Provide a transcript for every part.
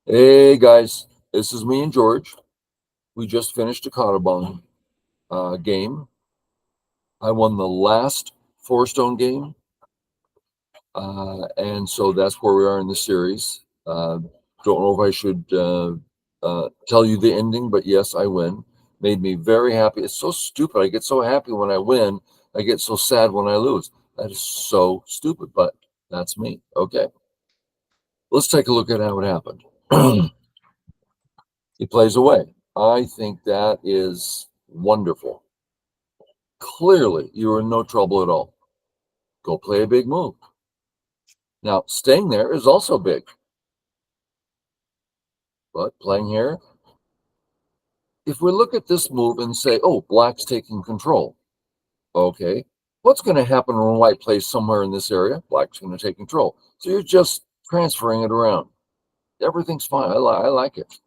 Hey guys, this is me and George. We just finished a Kadoban game. I won the last four-stone game, and so that's where we are in the series. Don't know if I should tell you the ending, but yes, I win. Made me very happy. It's so stupid. I get so happy when I win. I get so sad when I lose. That is so stupid, but that's me. Okay, let's take a look at how it happened. He plays away. I think that is wonderful. Clearly, you are in no trouble at all. Go play a big move. Now, staying there is also big. But playing here, if we look at this move and say, oh, black's taking control. Okay, what's going to happen when white plays somewhere in this area? Black's going to take control. So you're just transferring it around. Everything's fine. I like it.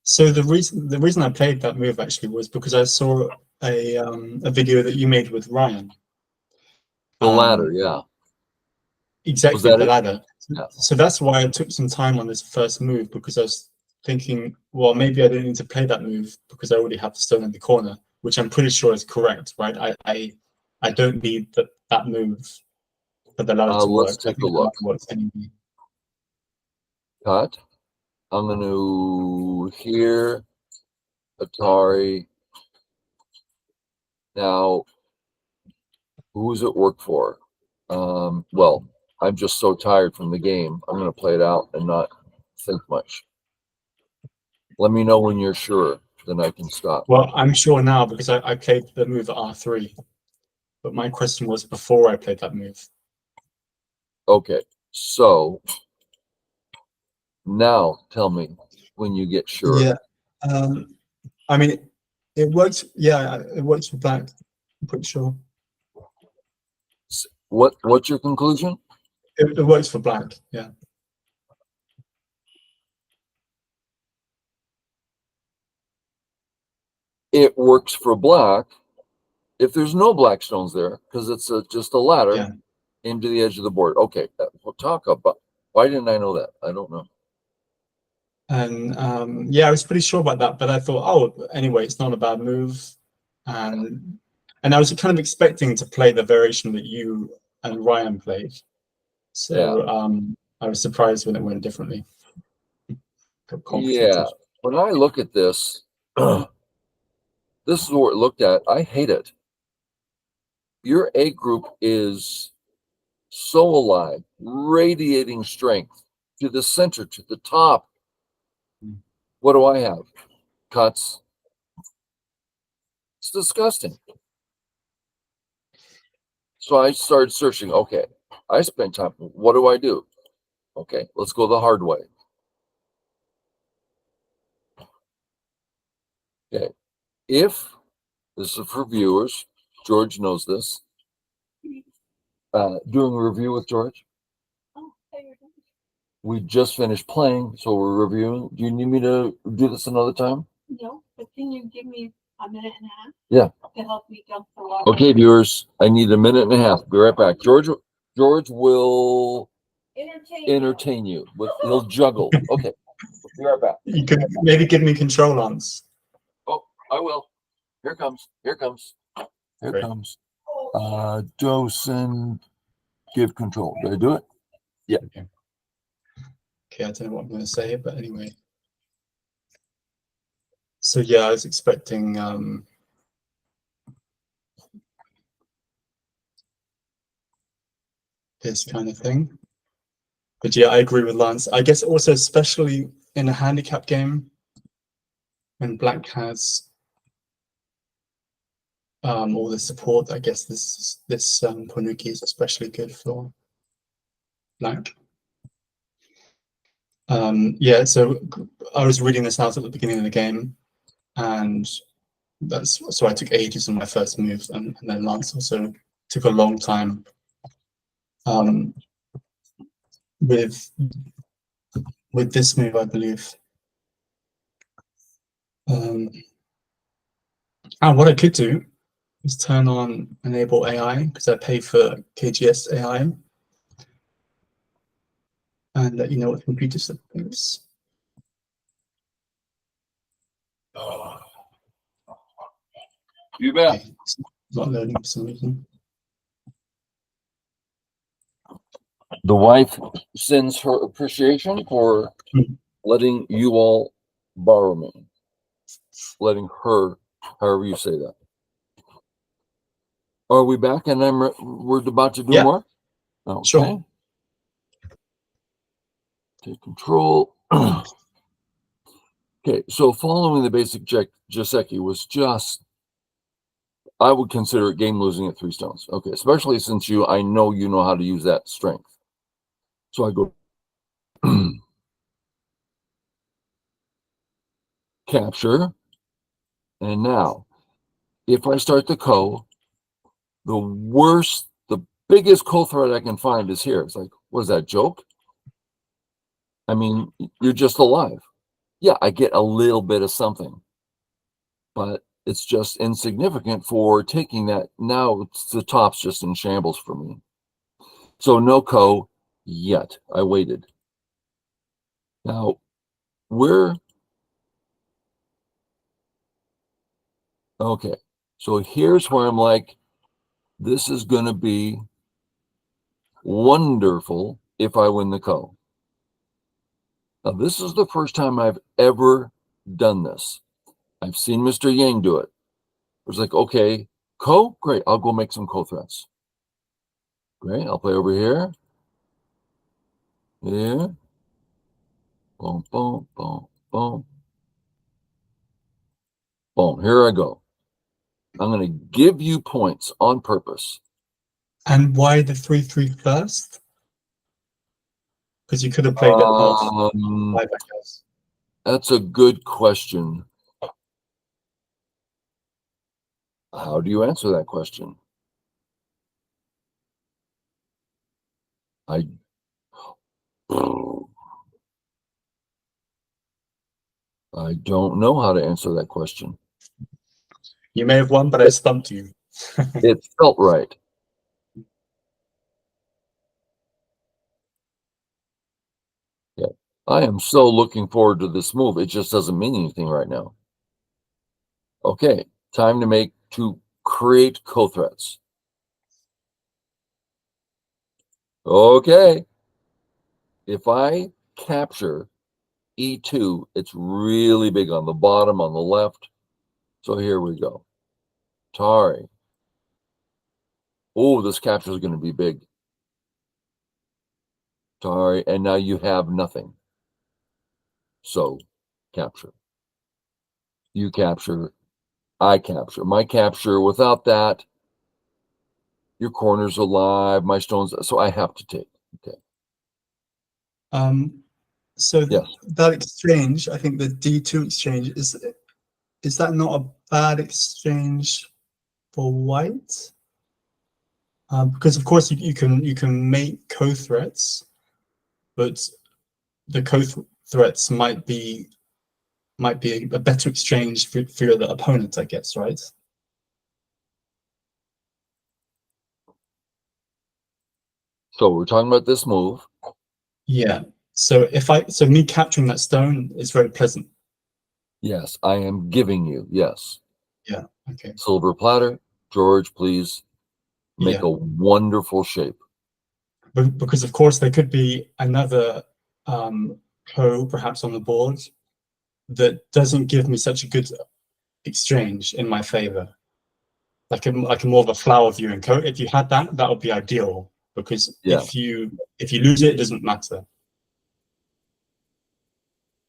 So the reason I played that move actually was because I saw a video that you made with Ryan. The ladder, yeah. Exactly, the ladder. Yeah. So that's why I took some time on this first move, because I was thinking, well, maybe I didn't need to play that move because I already have the stone in the corner, which I'm pretty sure is correct, right? I don't need that move for the ladder to work. Let's take a look. Anyway. Cut. I'm going to here, Atari. Now, who's it work for? Well, I'm just so tired from the game. I'm going to play it out and not think much. Let me know when you're sure, then I can stop. Well, I'm sure now because I played the move at R3. But my question was before I played that move. Okay, so now tell me when you get sure. Yeah, I mean, it works. Yeah, it works for black. I'm pretty sure. What's your conclusion? It works for black. Yeah. It works for black if there's no black stones there, because it's just a ladder into the edge of the board. Okay, we'll talk about. Why didn't I know that? I don't know. And yeah, I was pretty sure about that, but I thought, oh, anyway, it's not a bad move, and I was kind of expecting to play the variation that you and Ryan played, so I was surprised when it went differently. Yeah, when I look at this, this is what it looked at. I hate it. Your A group is so alive, radiating strength to the center, to the top. What do I have? Cuts. It's disgusting. So I started searching. Okay, I spent time. What do I do? Okay, let's go the hard way. Okay, if this is for viewers, George knows this. Doing a review with George. We just finished playing, so we're reviewing. Do you need me to do this another time? No, but can you give me a minute and a half? Yeah. To help me jump the wall. Okay, viewers, I need a minute and a half. Be right back. George will entertain you. He'll juggle. Okay, be right back. You could maybe give me control Lance. Oh, I will. Here comes. Here comes. Here Great. comes. Dosen, give control. Did I do it? Yeah. Okay, I don't know what I'm going to say, but anyway. So yeah, I was expecting this kind of thing. But yeah, I agree with Lance. I guess also, especially in a handicap game, when black has all the support, I guess this Ponuki is especially good for black. Yeah, so I was reading this out at the beginning of the game, and so I took ages on my first move, and then Lance also took a long time with this move, I believe. And what I could do is turn on enable AI, because I pay for KGS AI, and let you know what the computer thinks. You bet. Okay, it's not loading for some reason. The wife sends her appreciation for letting you all borrow me. Letting her, however you say that. Are we back and we're about to do Yeah. more? Okay. Sure. Take control. Okay, so following the basic Joseki was just, I would consider it game losing at 3 stones. Okay, especially since I know you know how to use that strength. So I go capture. And now, if I start the ko, the biggest ko thread I can find is here. It's like, what is that, joke? I mean, you're just alive. Yeah, I get a little bit of something, but it's just insignificant for taking that. Now the top's just in shambles for me. So no ko yet. I waited. Now okay. So here's where I'm like, this is going to be wonderful if I win the ko. Now this is the first time I've ever done this. I've seen Mr. Yang do it. It was like, okay, ko, great. I'll go make some ko threats. Great. I'll play over here. Here. Boom, boom, boom, boom. Boom. Here I go. I'm going to give you points on purpose. And why the 3-3 first? Because you could have played it half. I guess. That's a good question. How do you answer that question? I don't know how to answer that question. You may have won, but I stumped you. It felt right. Yeah. I am so looking forward to this move. It just doesn't mean anything right now. Okay, time to create ko threats. Okay. If I capture E2, it's really big on the bottom, on the left. So here we go. Tari. Oh, this capture is going to be big. Tari, and now you have nothing. So capture. You capture. I capture. My capture, without that, your corner's alive, my stones. So I have to take. Okay. So Yes. that exchange, I think the D2 exchange, is that not a bad exchange for white? Because of course you can make ko threats, but the ko threats might be a better exchange for the opponent, I guess, right? So we're talking about this move. Yeah. So me capturing that stone is very pleasant. Yes, I am giving you. Yes. Yeah. Okay. Silver platter. George, please make a wonderful shape. Because of course there could be another ko perhaps on the board that doesn't give me such a good exchange in my favor. Like a more of a flower viewing ko. If you had that, that would be ideal. Because if you lose it, it doesn't matter.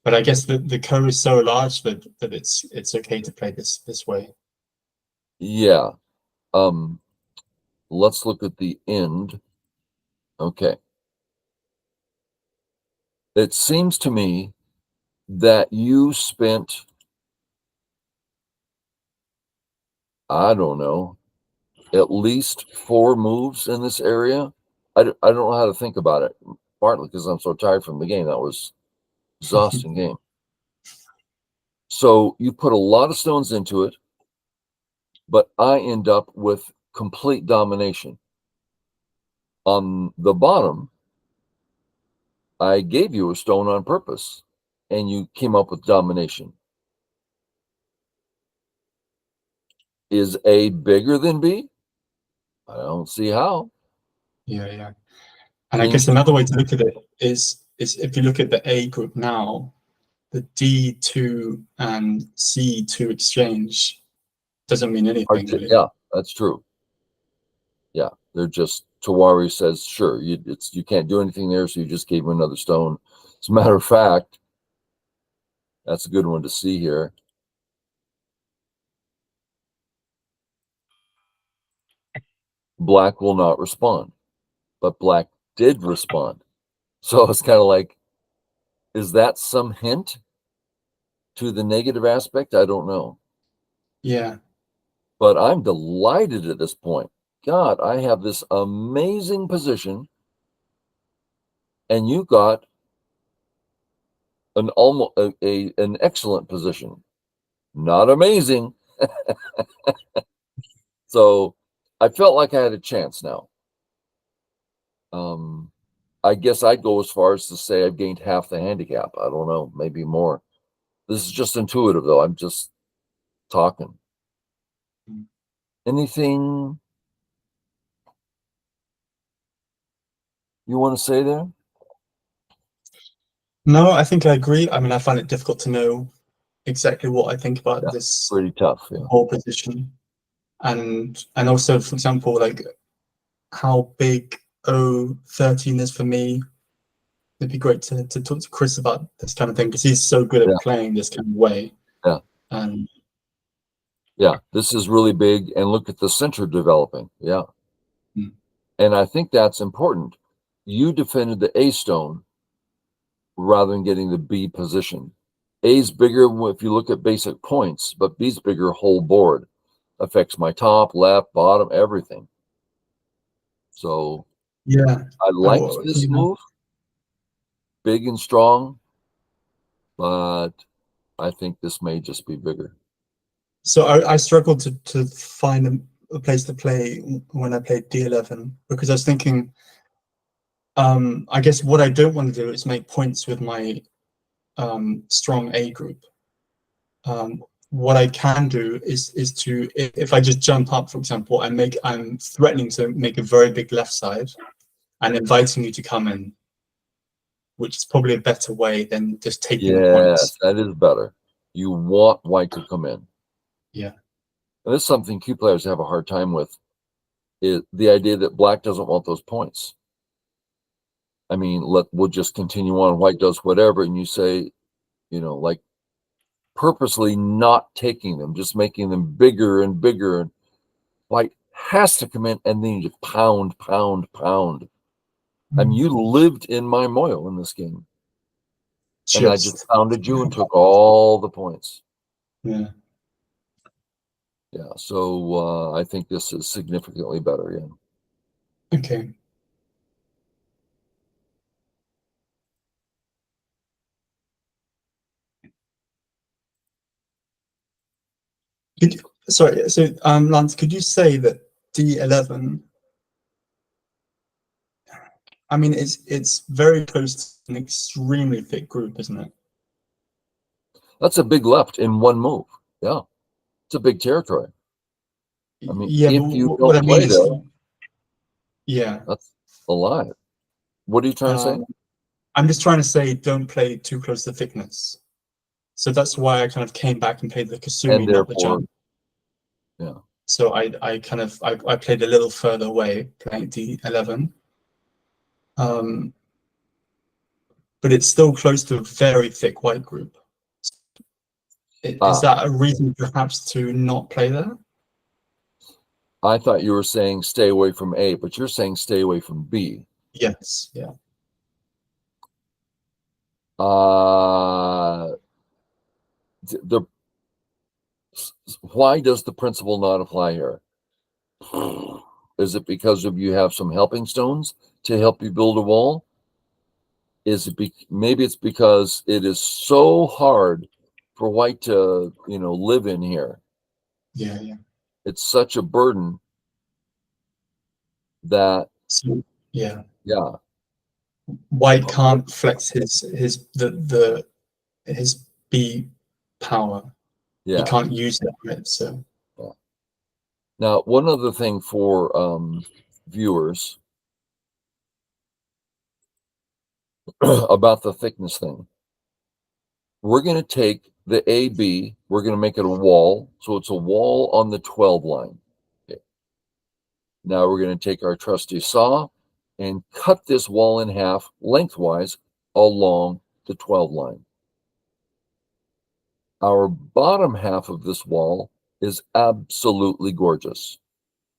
But I guess the ko is so large that it's okay to play this way. Yeah. Let's look at the end. Okay. It seems to me that you spent, I don't know, at least 4 moves in this area. I don't know how to think about it, partly because I'm so tired from the game. That was exhausting game. So you put a lot of stones into it, but I end up with complete domination. On the bottom, I gave you a stone on purpose, and you came up with domination. Is A bigger than B? I don't see how. Yeah. And I guess another way to look at it is if you look at the A group now, the D2 and C2 exchange doesn't mean anything really. Yeah, that's true. Yeah, they're just, Tawari says, sure, you can't do anything there, so you just gave him another stone. As a matter of fact, that's a good one to see here. Black will not respond, but Black did respond. So it's kind of like, is that some hint to the negative aspect? I don't know. Yeah. But I'm delighted at this point. God, I have this amazing position, and you got an an excellent position. Not amazing. So I felt like I had a chance now. I guess I'd go as far as to say I've gained half the handicap. I don't know, maybe more. This is just intuitive, though. I'm just talking. Anything you want to say there? No, I think I agree. I mean, I find it difficult to know exactly what I think about this Pretty tough. Yeah. whole position, and also, for example, like how big O13 is for me. It'd be great to talk to Chris about this kind of thing because he's so good at playing this kind of way. Yeah. Yeah, this is really big, and look at the center developing. Yeah. And I think that's important. You defended the A stone rather than getting the B position. A's bigger if you look at basic points, but B's bigger whole board. Affects my top, left, bottom, everything. So yeah, I liked this move. Big and strong, but I think this may just be bigger. So I struggled to find a place to play when I played D11 because I was thinking, I guess what I don't want to do is make points with my strong A group. What I can do is to, if I just jump up, for example, I'm threatening to make a very big left side and inviting you to come in, which is probably a better way than just taking the points. Yes, that is better. You want white to come in. Yeah. And this is something key players have a hard time with, is the idea that black doesn't want those points. I mean, we'll just continue on. White does whatever, and you say, like purposely not taking them, just making them bigger and bigger. And white has to come in, and then you just pound. I mean, you lived in my moil in this game. And I just pounded you and took all the points. Yeah. Yeah, so I think this is significantly better. Yeah. Okay. Sorry, so Lance, could you say that D11? I mean, it's very close to an extremely thick group, isn't it? That's a big left in one move. Yeah, it's a big territory. I mean, yeah, if you don't what I mean play is, there, yeah, that's a lot. What are you trying to say? I'm just trying to say, don't play too close to thickness. So that's why I kind of came back and played the Kasumi, And not the therefore, jump. yeah. So I played a little further away, playing D11. But it's still close to a very thick white group. Is that a reason perhaps to not play there? I thought you were saying stay away from A, but you're saying stay away from B. Yes, yeah. Why does the principle not apply here? Is it because you have some helping stones to help you build a wall? Is it maybe it's because it is so hard for white to live in here? Yeah. It's such a burden that So, yeah. white can't flex his B power. Yeah. He can't use it, right? So Now, one other thing for viewers about the thickness thing. We're going to take the AB, we're going to make it a wall. So it's a wall on the 12 line. Okay. Now we're going to take our trusty saw and cut this wall in half lengthwise along the 12 line. Our bottom half of this wall is absolutely gorgeous,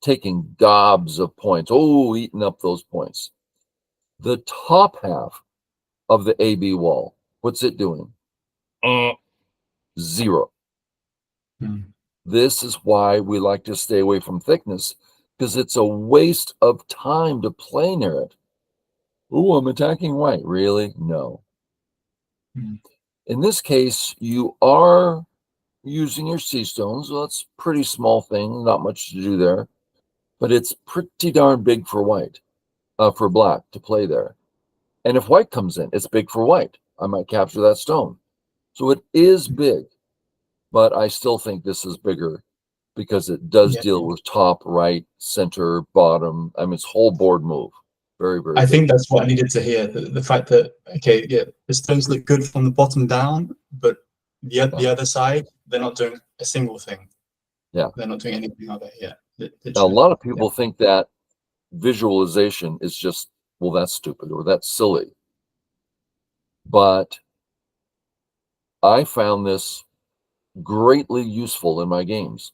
taking gobs of points. Oh, eating up those points. The top half of the AB wall, what's it doing? Zero. This is why we like to stay away from thickness, because it's a waste of time to play near it. Oh, I'm attacking white. Really? No. In this case, you are using your sea stones. Well, that's a pretty small thing, not much to do there, but it's pretty darn big for white, for black to play there. And if white comes in, it's big for white. I might capture that stone. So it is big, but I still think this is bigger because it does deal with top, right, center, bottom. I mean, it's whole board move. Very, very I big. think that's what I needed to hear. The fact that, okay, yeah, the stones look good from the bottom down, but the other side, they're not doing a single thing. Yeah. They're not doing anything other. Yeah. Now, a lot of people think that visualization is just, well, that's stupid or that's silly. But I found this greatly useful in my games.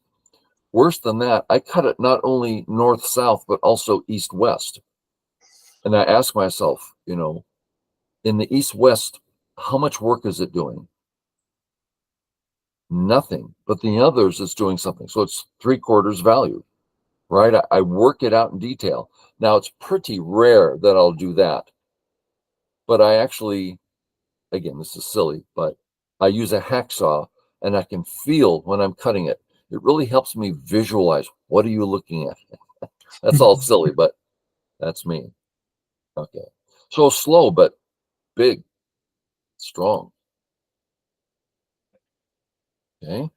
Worse than that, I cut it not only north-south, but also east-west. And I ask myself, you know, in the east-west, how much work is it doing? Nothing. But the others, it's doing something. So it's 3/4 value, right? I work it out in detail. Now, it's pretty rare that I'll do that. But I actually, again, this is silly, but I use a hacksaw and I can feel when I'm cutting it. It really helps me visualize, what are you looking at? That's all silly, but that's me. Okay. So slow, but big, strong. Okay.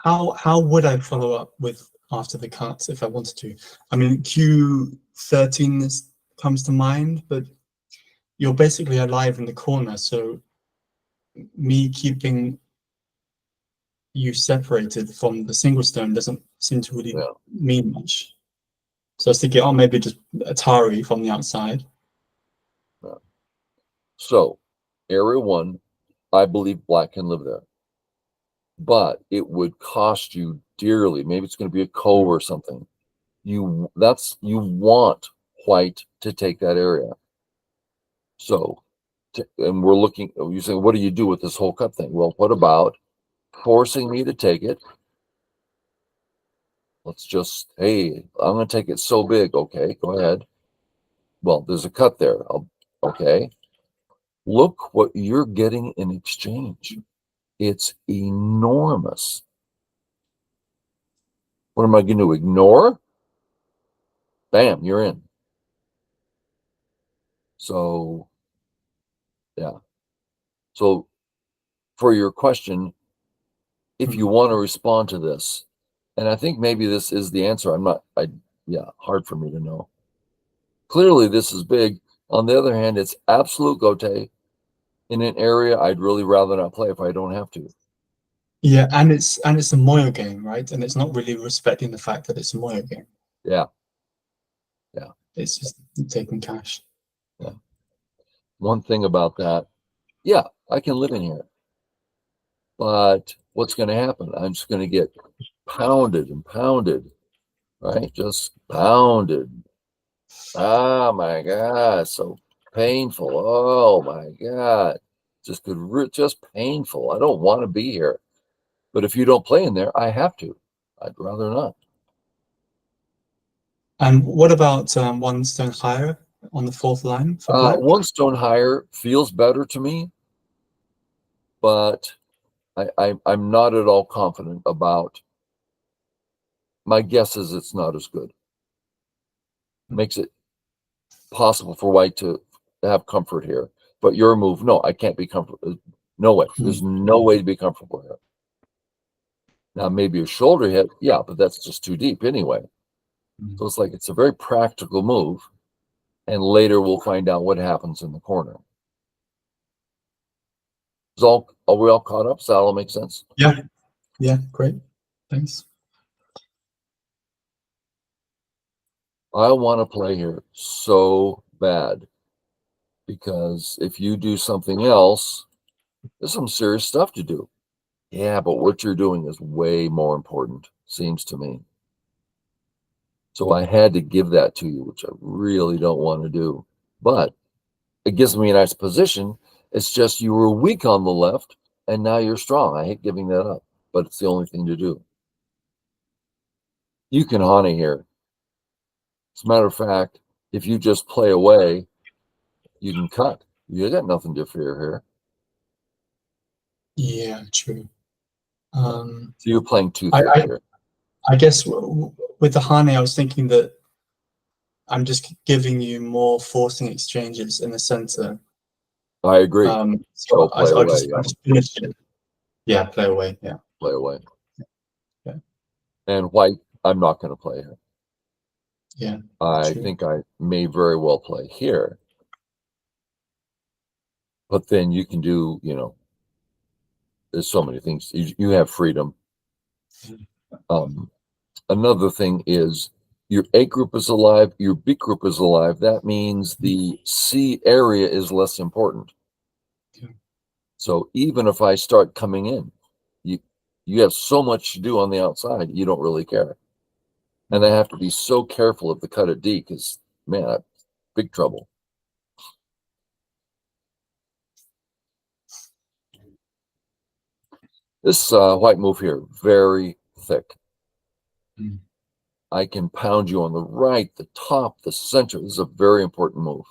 How would I follow up with after the cut if I wanted to? I mean, Q13 comes to mind, but you're basically alive in the corner, so me keeping you separated from the single stone doesn't seem to really mean much. So I was thinking, oh, maybe just Atari from the outside. So, area 1, I believe black can live there, but it would cost you dearly. Maybe it's going to be a cove or something. You want white to take that area. So, and we're looking. You say, what do you do with this whole cut thing? Well, what about forcing me to take it? Let's just, hey, I'm going to take it so big. Okay, go ahead. Well, there's a cut there. Okay. Look what you're getting in exchange. It's enormous. What am I going to ignore? Bam, you're in. So, yeah. So, for your question, if you want to respond to this, and I think maybe this is the answer. Hard for me to know. Clearly, this is big. On the other hand, it's absolute gote in an area I'd really rather not play if I don't have to. Yeah, and it's a Moyo game, right? And it's not really respecting the fact that it's a Moyo game. Yeah. It's just taking cash. Yeah. One thing about that, yeah, I can live in here. But what's going to happen? I'm just going to get pounded and pounded, right? Just pounded. Oh my God, so painful. Oh my God, just painful. I don't want to be here. But if you don't play in there, I have to. I'd rather not. And what about 1 stone higher on the 4th line for black? 1 stone higher feels better to me, but I'm not at all confident about. My guess is it's not as good. makes it possible for white to have comfort here. But your move, no, I can't be comfortable. No way. There's no way to be comfortable here. Now, maybe a shoulder hit, yeah, but that's just too deep anyway. So it's like it's a very practical move. And later we'll find out what happens in the corner. Are we all caught up? Does that all make sense? Yeah. Yeah, great. Thanks. I want to play here so bad because if you do something else, there's some serious stuff to do. Yeah, but what you're doing is way more important, seems to me. So I had to give that to you, which I really don't want to do. But it gives me a nice position. It's just you were weak on the left, and now you're strong. I hate giving that up, but it's the only thing to do. You can honey here. As a matter of fact, if you just play away, you can cut. You got nothing to fear here. Yeah, true. So you're playing too I, thick I, here. I guess with the Hane, I was thinking that I'm just giving you more forcing exchanges in the center. I agree. So play I'll away. just finish it. Yeah, play away. Yeah. Play away. Yeah. And white, I'm not going to play here. Yeah. I true. think I may very well play here. But then you can do, there's so many things. You have freedom. Another thing is your A group is alive, your B group is alive. That means the C area is less important. Yeah. So even if I start coming in, you have so much to do on the outside, you don't really care. And I have to be so careful of the cut at D because, man, I'm big trouble. This white move here, very thick. I can pound you on the right, the top, the center. This is a very important move.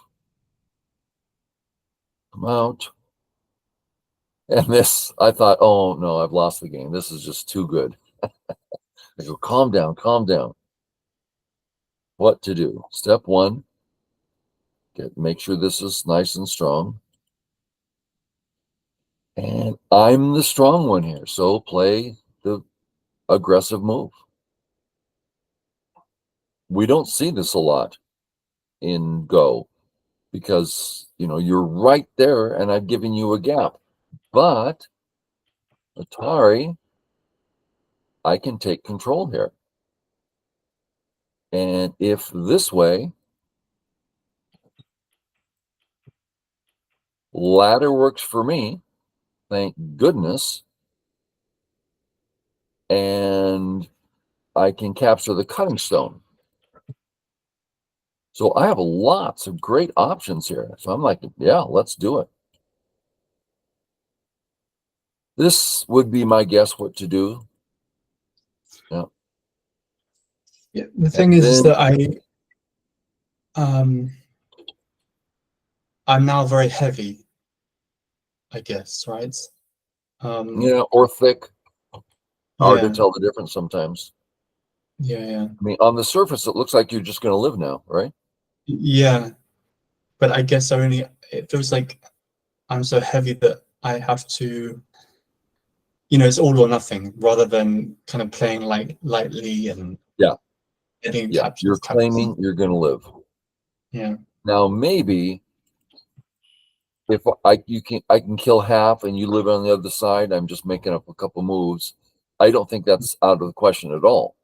Come out. And this, I thought, oh no, I've lost the game. This is just too good. I go, calm down, calm down. What to do? Step one, make sure this is nice and strong. And I'm the strong one here, so play the aggressive move. We don't see this a lot in Go because, you're right there and I've given you a gap. But Atari, I can take control here. And if this way, ladder works for me, thank goodness, and I can capture the cutting stone. So I have lots of great options here. So I'm like, yeah, let's do it. This would be my guess what to do. Yeah. Yeah. The thing is that I'm now very heavy, I guess, right? Or thick. Hard to tell the difference sometimes. Yeah. I mean, on the surface, it looks like you're just going to live now, right? Yeah. But I guess it feels like I'm so heavy that I have to, it's all or nothing rather than kind of playing lightly and getting captured. You're claiming you're going to live. Yeah. Now, maybe if I can kill half and you live on the other side, I'm just making up a couple moves. I don't think that's out of the question at all.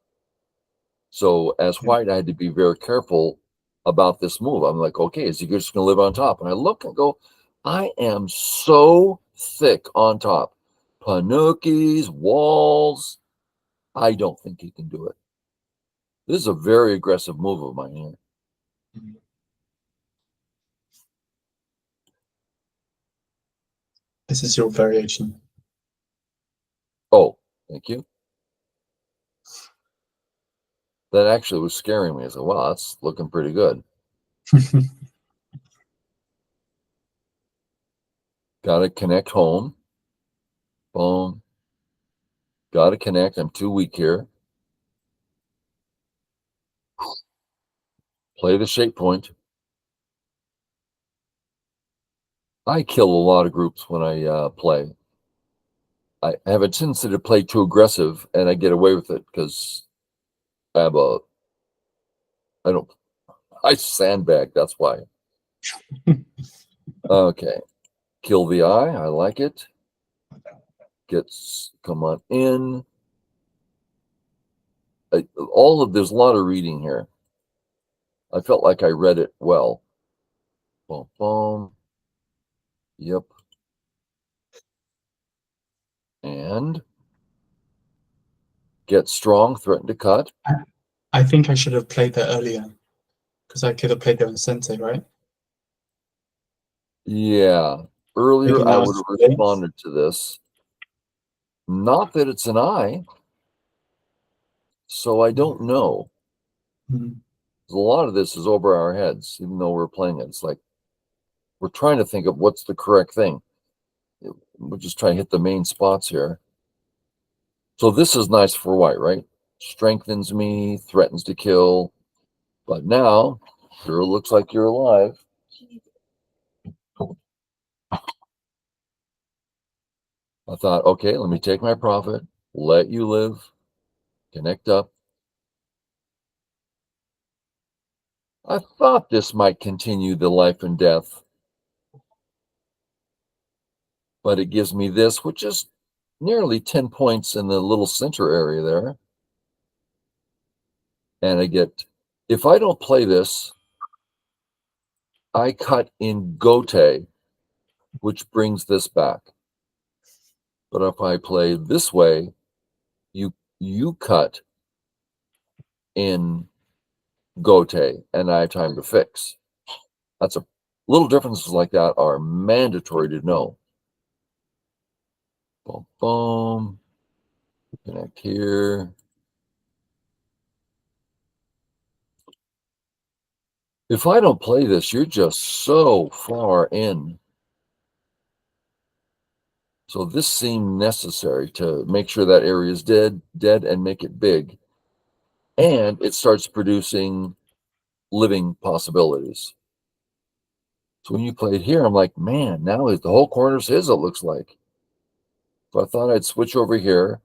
So as white, I had to be very careful about this move. I'm like, okay, is he just going to live on top? And I look and go, I am so thick on top. Panukis, walls. I don't think he can do it. This is a very aggressive move of mine here. This is your variation. Oh, thank you. That actually was scaring me. I said, wow, that's looking pretty good. Got to connect home. Boom. Got to connect. I'm too weak here. Play the shape point. I kill a lot of groups when I play. I have a tendency to play too aggressive, and I get away with it because I sandbag. That's why. Okay, kill the eye. I like it. Come on in. There's a lot of reading here. I felt like I read it well. Boom, boom. Yep. And get strong, threaten to cut. I think I should have played that earlier because I could have played there on Sente, right? Yeah. Earlier, Maybe I now would it's have too late. responded to this. Not that it's an eye. So I don't know. Mm. A lot of this is over our heads, even though we're playing it. It's like we're trying to think of what's the correct thing. We're just trying to hit the main spots here. So this is nice for white, right? Strengthens me, threatens to kill. But now, sure looks like you're alive. I thought, okay, let me take my profit, let you live, connect up. I thought this might continue the life and death, but it gives me this, which is nearly 10 points in the little center area there. And I get, if I don't play this, I cut in Gote, which brings this back. But if I play this way, you cut in Gote, and I have time to fix. That's a little differences like that are mandatory to know. Boom, boom. Connect here. If I don't play this, you're just so far in. So this seemed necessary to make sure that area is dead, and make it big. And it starts producing living possibilities. So when you play it here, I'm like, man, now the whole corner's his, it looks like. So I thought I'd switch over here.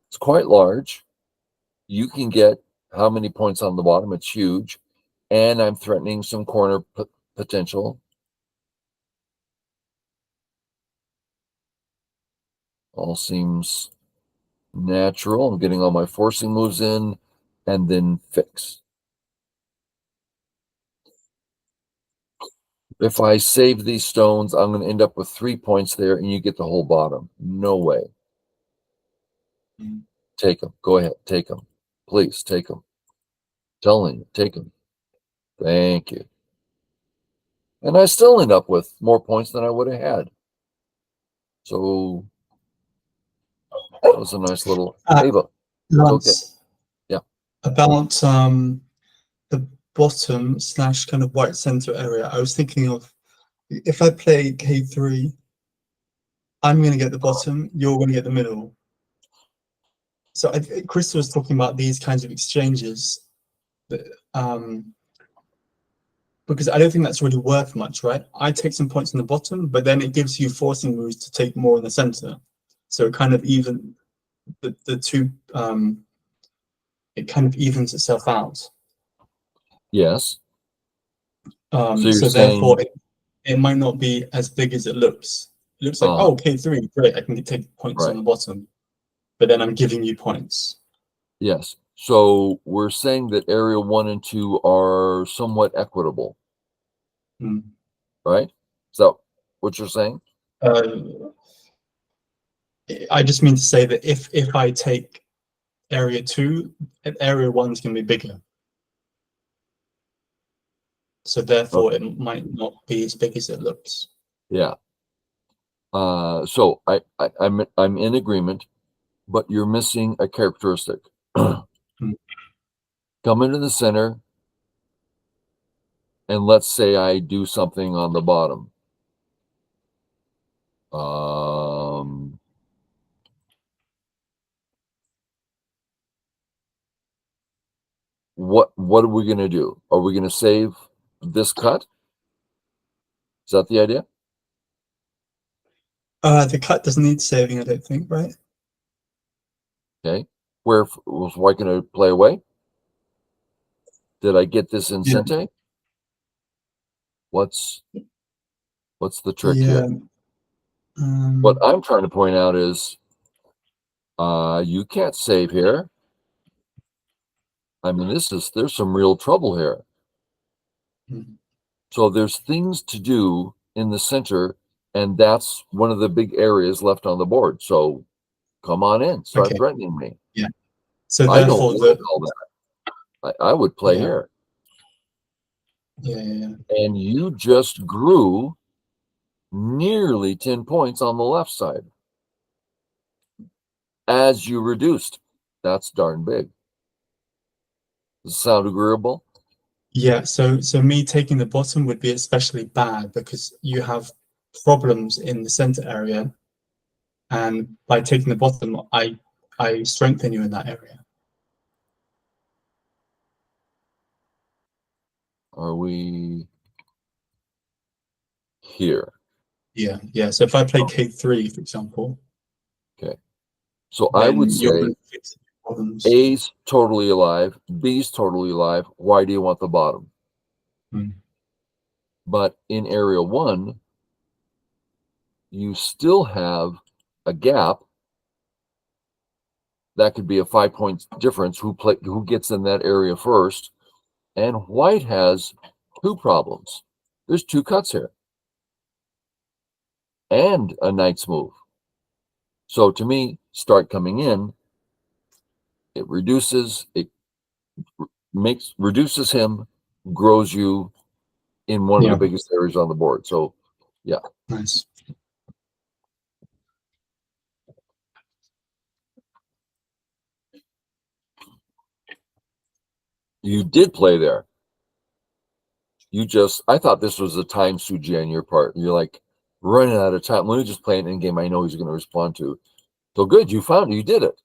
It's quite large. You can get how many points on the bottom? It's huge. And I'm threatening some corner potential. All seems natural. I'm getting all my forcing moves in and then fix. If I save these stones, I'm going to end up with 3 points there and you get the whole bottom. No way. Take them. Go ahead. Take them. Please take them. Telling you, take them. Thank you. And I still end up with more points than I would have had. So that was a nice little Ava. Lance, okay. Yeah. About the bottom / kind of white center area, I was thinking of if I play K3, I'm going to get the bottom, you're going to get the middle. So I think Chris was talking about these kinds of exchanges, that, because I don't think that's really worth much, right? I take some points on the bottom, but then it gives you forcing moves to take more in the center. So it kind of the two, it kind of evens itself out. Yes. So So therefore, it might not be as big as it looks. It looks like, oh, K3, great, I can take points on the bottom, but then I'm giving you points. Yes. So we're saying that area 1 and 2 are somewhat equitable, right? Is that what you're saying? I just mean to say that if I take area 2, area 1 is going to be bigger. So therefore, it might not be as big as it looks. Yeah. So I'm in agreement, but you're missing a characteristic. Come into the center, and let's say I do something on the bottom. what are we going to do? Are we going to save this cut? Is that the idea? The cut doesn't need saving, I don't think, right? Okay. Where was white going to play away? Did I get this in Yeah. Sente? What's the trick Yeah. here? What I'm trying to point out is you can't save here. I mean, there's some real trouble here. Mhm. So there's things to do in the center, and that's one of the big areas left on the board. So come on in, start Okay. threatening me. Yeah. So I don't therefore, want all that. I would play Yeah. here. Yeah. And you just grew nearly 10 points on the left side as you reduced. That's darn big. Does it sound agreeable? Yeah. So me taking the bottom would be especially bad because you have problems in the center area, and by taking the bottom, I strengthen you in that area. Are we here? Yeah. Yeah. So if I play K3, for example, Okay. So I then would you're say going to fix problems. A's totally alive, B's totally alive. Why do you want the bottom? Hmm. But in area 1, you still have a gap. That could be a 5-point difference. Who gets in that area first? And white has 2 problems. There's 2 cuts here and a knight's move. So to me, start coming in. It reduces him, grows you in one of the biggest areas on the board. So yeah. Nice. You did play there. I thought this was a time suji on your part. You're like running out of time. Let me just play an in game I know he's going to respond to. So good, you found it. You did it.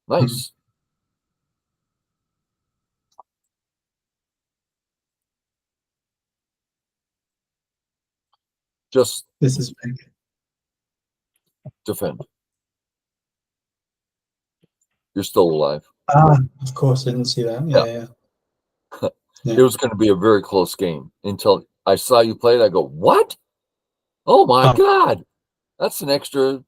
Nice. Just This is big. defend. You're still alive. Of course, I didn't see that. Yeah. It was going to be a very close game until I saw you play it. I go, what? Oh my God. That's an extra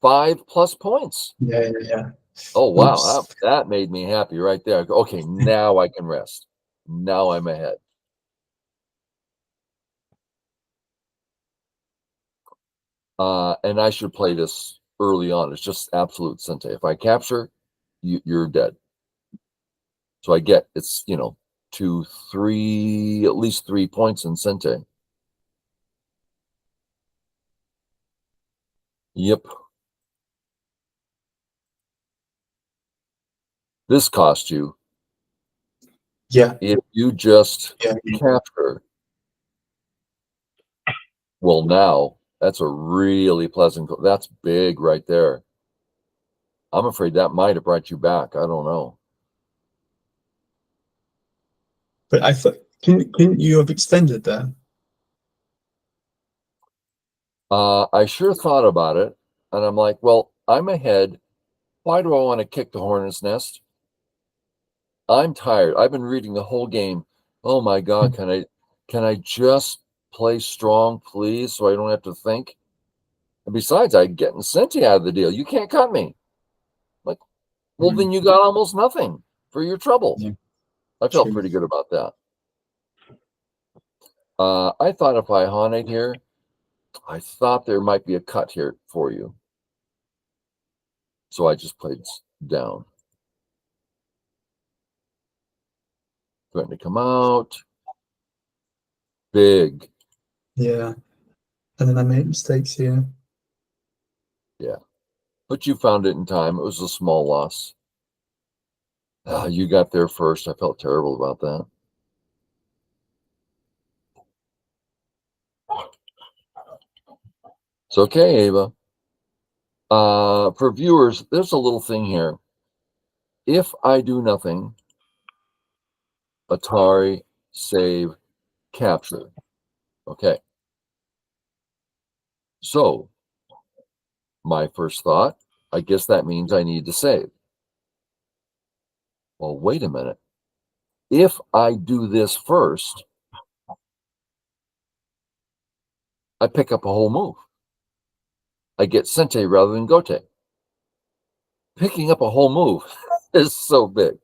5+ points. Yeah. Oh, wow. Oops. That made me happy right there. I go, okay, now I can rest. Now I'm ahead. And I should play this early on. It's just absolute Sente. If I capture, you're dead. So I get it's 2, 3, at least 3 points in Sente. Yep. This cost you. Yeah. If you just capture, well, now that's a really pleasant. That's big right there. I'm afraid that might have brought you back. I don't know. But I thought, couldn't you have extended there? I sure thought about it, and I'm like, well, I'm ahead. Why do I want to kick the hornet's nest? I'm tired. I've been reading the whole game. Oh my God, can I just play strong, please, so I don't have to think? And besides, I'm getting Senti out of the deal. You can't cut me. Like, well, then you got almost nothing for your trouble. Yeah. I felt pretty good about that. I thought if I haunted here, I thought there might be a cut here for you. So I just played down. Going to come out. Big. Yeah. And then I made mistakes here. Yeah. But you found it in time. It was a small loss. You got there first. I felt terrible about that. It's okay, Ava. For viewers, there's a little thing here. If I do nothing, Atari, save, capture. Okay. So my first thought, I guess that means I need to save. Well, wait a minute. If I do this first, I pick up a whole move. I get Sente rather than Gote. Picking up a whole move is so big.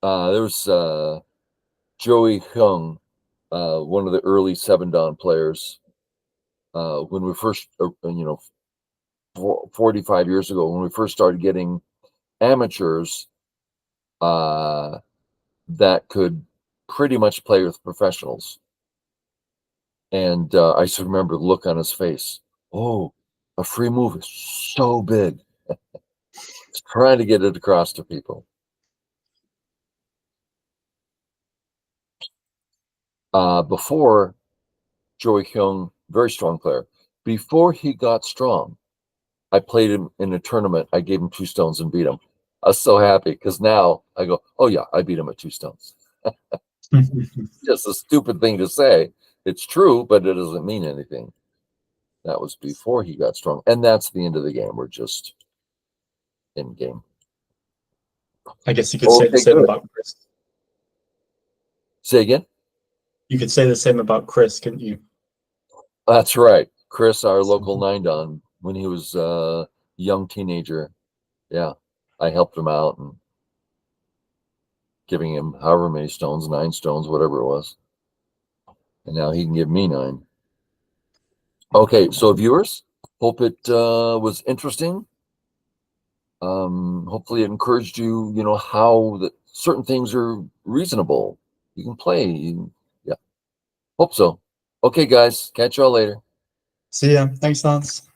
There's Joey Hyung, one of the early 7-Dan players. When we first, 45 years ago, when we first started getting amateurs that could pretty much play with professionals. And I just remember the look on his face. Oh, a free move is so big. Trying to get it across to people. Before Joey Hyung, very strong player. Before he got strong, I played him in a tournament. I gave him 2 stones and beat him. I was so happy because now I go, oh yeah, I beat him at 2 stones. Just a stupid thing to say. It's true, but it doesn't mean anything. That was before he got strong. And that's the end of the game. We're just in game. I guess you could say the same good. about Chris. Say again? You could say the same about Chris, couldn't you? That's right. Chris, our local 9-Dan, when he was a young teenager. Yeah, I helped him out and giving him however many stones, 9 stones, whatever it was. And now he can give me 9. Okay, so viewers, hope it was interesting. Hopefully it encouraged you, how that certain things are reasonable. You can play. Yeah, hope so. Okay, guys, catch y'all later. See ya. Thanks, Lance.